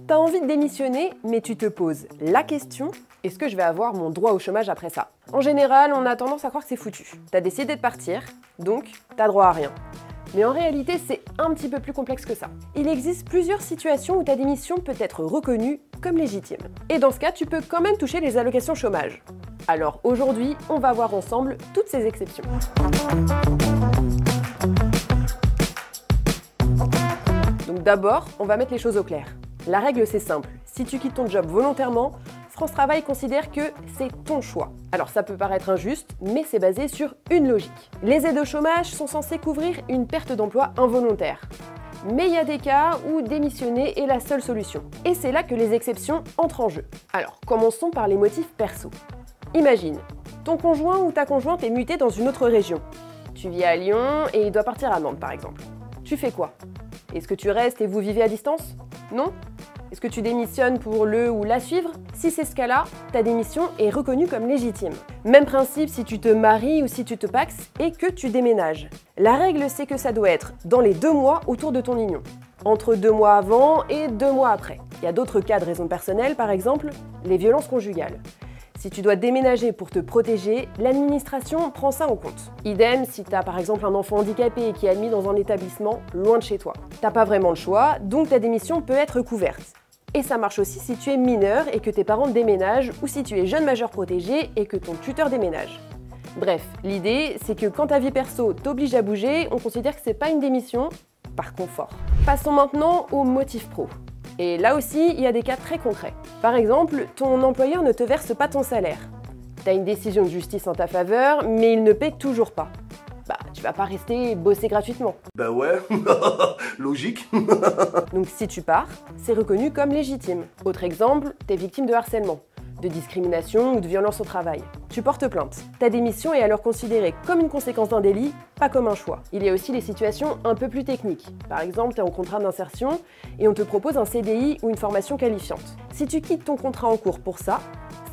T'as envie de démissionner, mais tu te poses la question, est-ce que je vais avoir mon droit au chômage après ça? En général, on a tendance à croire que c'est foutu. T'as décidé de partir, donc t'as droit à rien. Mais en réalité, c'est un petit peu plus complexe que ça. Il existe plusieurs situations où ta démission peut être reconnue comme légitime. Et dans ce cas, tu peux quand même toucher les allocations chômage. Alors aujourd'hui, on va voir ensemble toutes ces exceptions. Donc d'abord, on va mettre les choses au clair. La règle, c'est simple. Si tu quittes ton job volontairement, France Travail considère que c'est ton choix. Alors ça peut paraître injuste, mais c'est basé sur une logique. Les aides au chômage sont censées couvrir une perte d'emploi involontaire. Mais il y a des cas où démissionner est la seule solution. Et c'est là que les exceptions entrent en jeu. Alors, commençons par les motifs perso. Imagine, ton conjoint ou ta conjointe est muté dans une autre région. Tu vis à Lyon et il doit partir à Nantes, par exemple. Tu fais quoi? Est-ce que tu restes et vous vivez à distance? Non? Est-ce que tu démissionnes pour le ou la suivre? Si c'est ce cas-là, ta démission est reconnue comme légitime. Même principe si tu te maries ou si tu te paxes et que tu déménages. La règle, c'est que ça doit être dans les 2 mois autour de ton union. Entre 2 mois avant et 2 mois après. Il y a d'autres cas de raisons personnelles, par exemple, les violences conjugales. Si tu dois déménager pour te protéger, l'administration prend ça en compte. Idem si tu as par exemple un enfant handicapé qui est admis dans un établissement loin de chez toi. T'as pas vraiment le choix, donc ta démission peut être couverte. Et ça marche aussi si tu es mineur et que tes parents déménagent ou si tu es jeune majeur protégé et que ton tuteur déménage. Bref, l'idée, c'est que quand ta vie perso t'oblige à bouger, on considère que c'est pas une démission, par confort. Passons maintenant aux motifs pro. Et là aussi, il y a des cas très concrets. Par exemple, ton employeur ne te verse pas ton salaire. T'as une décision de justice en ta faveur, mais il ne paie toujours pas. Bah, tu vas pas rester bosser gratuitement. Bah ouais, logique. Donc si tu pars, c'est reconnu comme légitime. Autre exemple, t'es victime de harcèlement, de discrimination ou de violence au travail. Tu portes plainte. Ta démission est alors considérée comme une conséquence d'un délit, pas comme un choix. Il y a aussi les situations un peu plus techniques. Par exemple, tu es en contrat d'insertion et on te propose un CDI ou une formation qualifiante. Si tu quittes ton contrat en cours pour ça,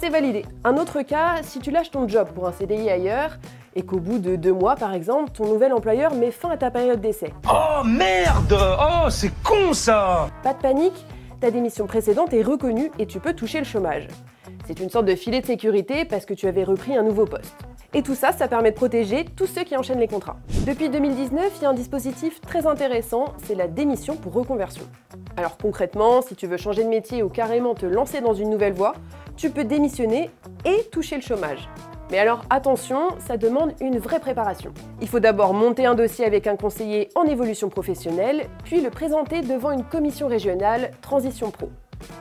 c'est validé. Un autre cas, si tu lâches ton job pour un CDI ailleurs et qu'au bout de 2 mois, par exemple, ton nouvel employeur met fin à ta période d'essai. Oh merde! Oh, c'est con ça! Pas de panique, ta démission précédente est reconnue et tu peux toucher le chômage. C'est une sorte de filet de sécurité parce que tu avais repris un nouveau poste. Et tout ça, ça permet de protéger tous ceux qui enchaînent les contrats. Depuis 2019, il y a un dispositif très intéressant, c'est la démission pour reconversion. Alors concrètement, si tu veux changer de métier ou carrément te lancer dans une nouvelle voie, tu peux démissionner et toucher le chômage. Mais alors attention, ça demande une vraie préparation. Il faut d'abord monter un dossier avec un conseiller en évolution professionnelle, puis le présenter devant une commission régionale Transition Pro,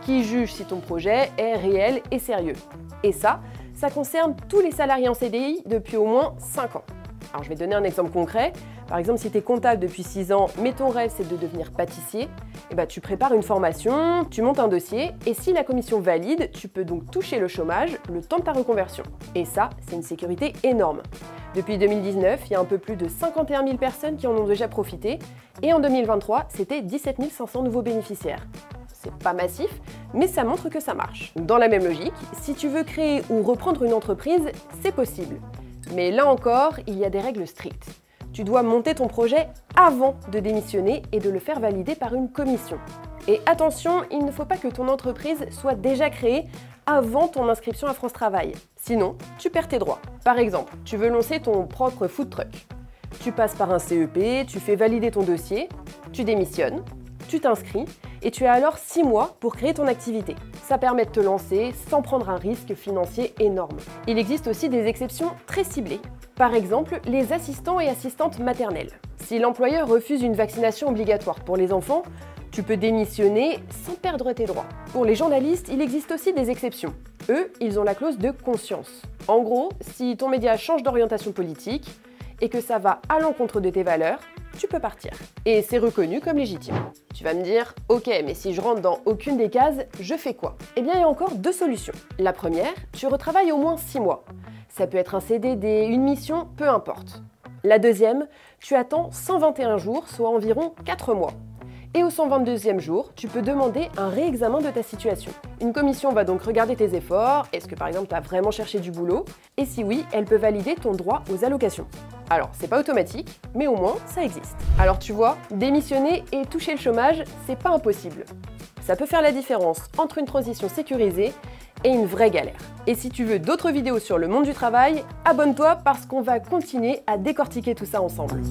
qui juge si ton projet est réel et sérieux. Et ça concerne tous les salariés en CDI depuis au moins 5 ans. Alors je vais donner un exemple concret. Par exemple, si tu es comptable depuis 6 ans, mais ton rêve c'est de devenir pâtissier, tu prépares une formation, tu montes un dossier, et si la commission valide, tu peux donc toucher le chômage le temps de ta reconversion. Et ça, c'est une sécurité énorme. Depuis 2019, il y a un peu plus de 51 000 personnes qui en ont déjà profité, et en 2023, c'était 17 500 nouveaux bénéficiaires. C'est pas massif, mais ça montre que ça marche. Dans la même logique, si tu veux créer ou reprendre une entreprise, c'est possible. Mais là encore, il y a des règles strictes. Tu dois monter ton projet avant de démissionner et de le faire valider par une commission. Et attention, il ne faut pas que ton entreprise soit déjà créée avant ton inscription à France Travail. Sinon, tu perds tes droits. Par exemple, tu veux lancer ton propre food truck. Tu passes par un CEP, tu fais valider ton dossier, tu démissionnes, tu t'inscris et tu as alors 6 mois pour créer ton activité. Ça permet de te lancer sans prendre un risque financier énorme. Il existe aussi des exceptions très ciblées. Par exemple, les assistants et assistantes maternelles. Si l'employeur refuse une vaccination obligatoire pour les enfants, tu peux démissionner sans perdre tes droits. Pour les journalistes, il existe aussi des exceptions. Eux, ils ont la clause de conscience. En gros, si ton média change d'orientation politique et que ça va à l'encontre de tes valeurs, tu peux partir. Et c'est reconnu comme légitime. Tu vas me dire, ok, mais si je rentre dans aucune des cases, je fais quoi? Eh bien, il y a encore 2 solutions. La première, tu retravailles au moins 6 mois. Ça peut être un CDD, une mission, peu importe. La deuxième, tu attends 121 jours, soit environ 4 mois. Et au 122e jour, tu peux demander un réexamen de ta situation. Une commission va donc regarder tes efforts, est-ce que par exemple tu as vraiment cherché du boulot, et si oui, elle peut valider ton droit aux allocations. Alors, c'est pas automatique, mais au moins, ça existe. Alors tu vois, démissionner et toucher le chômage, c'est pas impossible. Ça peut faire la différence entre une transition sécurisée et une vraie galère. Et si tu veux d'autres vidéos sur le monde du travail, abonne-toi parce qu'on va continuer à décortiquer tout ça ensemble.